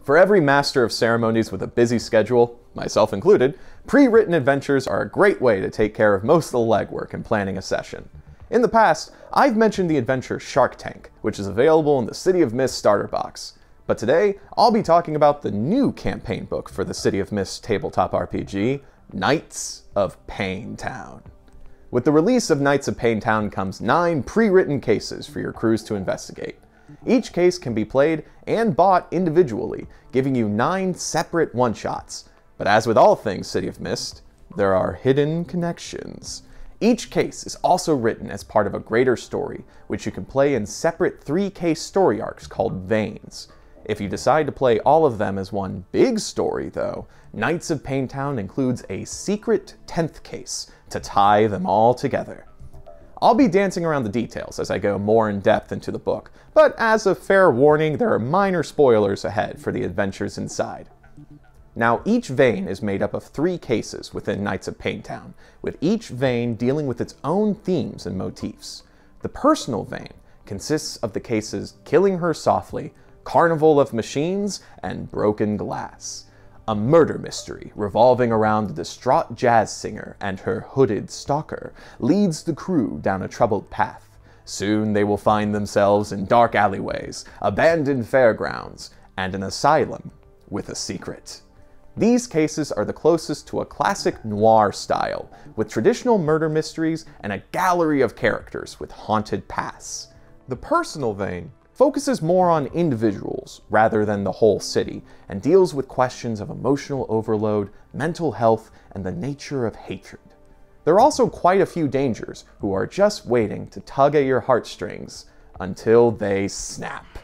For every master of ceremonies with a busy schedule, myself included, pre-written adventures are a great way to take care of most of the legwork in planning a session. In the past, I've mentioned the adventure Shark Tank, which is available in the City of Mist starter box. But today, I'll be talking about the new campaign book for the City of Mist tabletop RPG, Knights of Payne Town. With the release of Knights of Payne Town comes 9 pre-written cases for your crews to investigate. Each case can be played and bought individually, giving you 9 separate one-shots. But as with all things City of Mist, there are hidden connections. Each case is also written as part of a greater story, which you can play in separate 3-case story arcs called Veins. If you decide to play all of them as one big story, though, Knights of Payne Town includes a secret 10th case to tie them all together. I'll be dancing around the details as I go more in depth into the book, but as a fair warning, there are minor spoilers ahead for the adventures inside. Now, each vein is made up of 3 cases within Knights of Payne Town, with each vein dealing with its own themes and motifs. The personal vein consists of the cases Killing Her Softly, Carnival of Machines, and Broken Glass. A murder mystery revolving around a distraught jazz singer and her hooded stalker leads the crew down a troubled path. Soon they will find themselves in dark alleyways, abandoned fairgrounds, and an asylum with a secret. These cases are the closest to a classic noir style, with traditional murder mysteries and a gallery of characters with haunted pasts. The personal vein focuses more on individuals rather than the whole city, and deals with questions of emotional overload, mental health, and the nature of hatred. There are also quite a few dangers who are just waiting to tug at your heartstrings until they snap.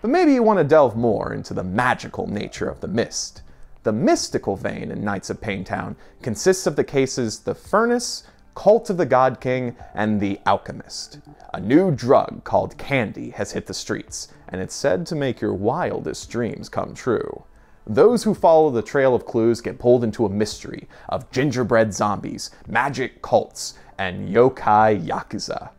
But maybe you want to delve more into the magical nature of the mist. The mystical vein in Knights of Payne Town consists of the cases The Furnace, Cult of the God King, and The Alchemist. A new drug called candy has hit the streets, and it's said to make your wildest dreams come true. Those who follow the trail of clues get pulled into a mystery of gingerbread zombies, magic cults, and yokai yakuza.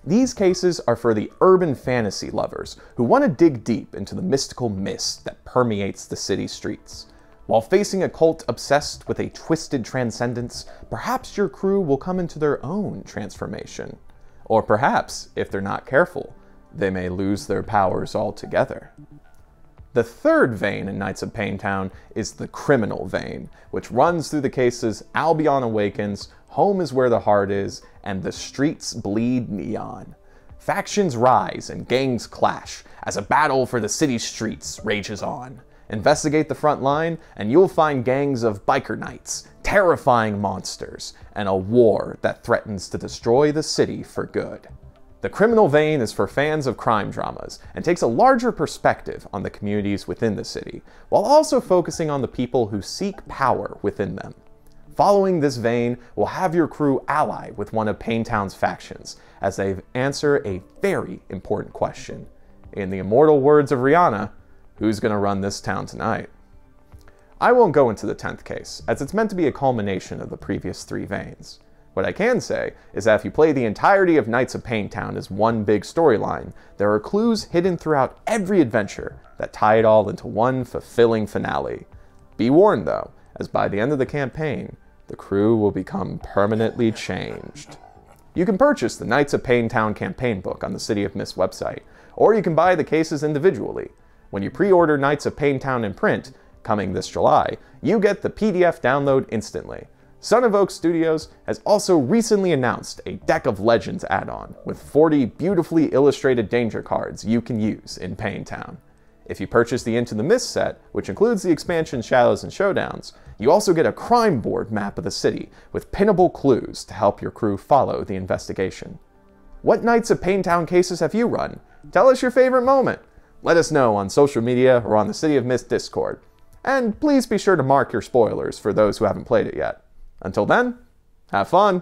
These cases are for the urban fantasy lovers who want to dig deep into the mystical mist that permeates the city streets. While facing a cult obsessed with a twisted transcendence, perhaps your crew will come into their own transformation. Or perhaps, if they're not careful, they may lose their powers altogether. The third vein in Knights of Payne Town is the criminal vein, which runs through the cases Albion Awakens, Home is Where the Heart Is, and The Streets Bleed Neon. Factions rise and gangs clash as a battle for the city's streets rages on. Investigate the front line, and you'll find gangs of biker knights, terrifying monsters, and a war that threatens to destroy the city for good. The criminal vein is for fans of crime dramas, and takes a larger perspective on the communities within the city, while also focusing on the people who seek power within them. Following this vein will have your crew ally with one of Payne Town's factions, as they answer a very important question. In the immortal words of Rihanna, who's gonna run this town tonight? I won't go into the 10th case, as it's meant to be a culmination of the previous 3 veins. What I can say is that if you play the entirety of Knights of Payne Town as one big storyline, there are clues hidden throughout every adventure that tie it all into one fulfilling finale. Be warned though, as by the end of the campaign, the crew will become permanently changed. You can purchase the Knights of Payne Town campaign book on the City of Mist website, or you can buy the cases individually. When you pre-order Knights of Payne Town in print, coming this July, you get the PDF download instantly. Son of Oak Studios has also recently announced a Deck of Legends add-on with 40 beautifully illustrated danger cards you can use in Payne Town. If you purchase the Into the Mist set, which includes the expansion Shadows and Showdowns, you also get a crime board map of the city with pinnable clues to help your crew follow the investigation. What Knights of Payne Town cases have you run? Tell us your favorite moment. Let us know on social media or on the City of Mist Discord. And please be sure to mark your spoilers for those who haven't played it yet. Until then, have fun!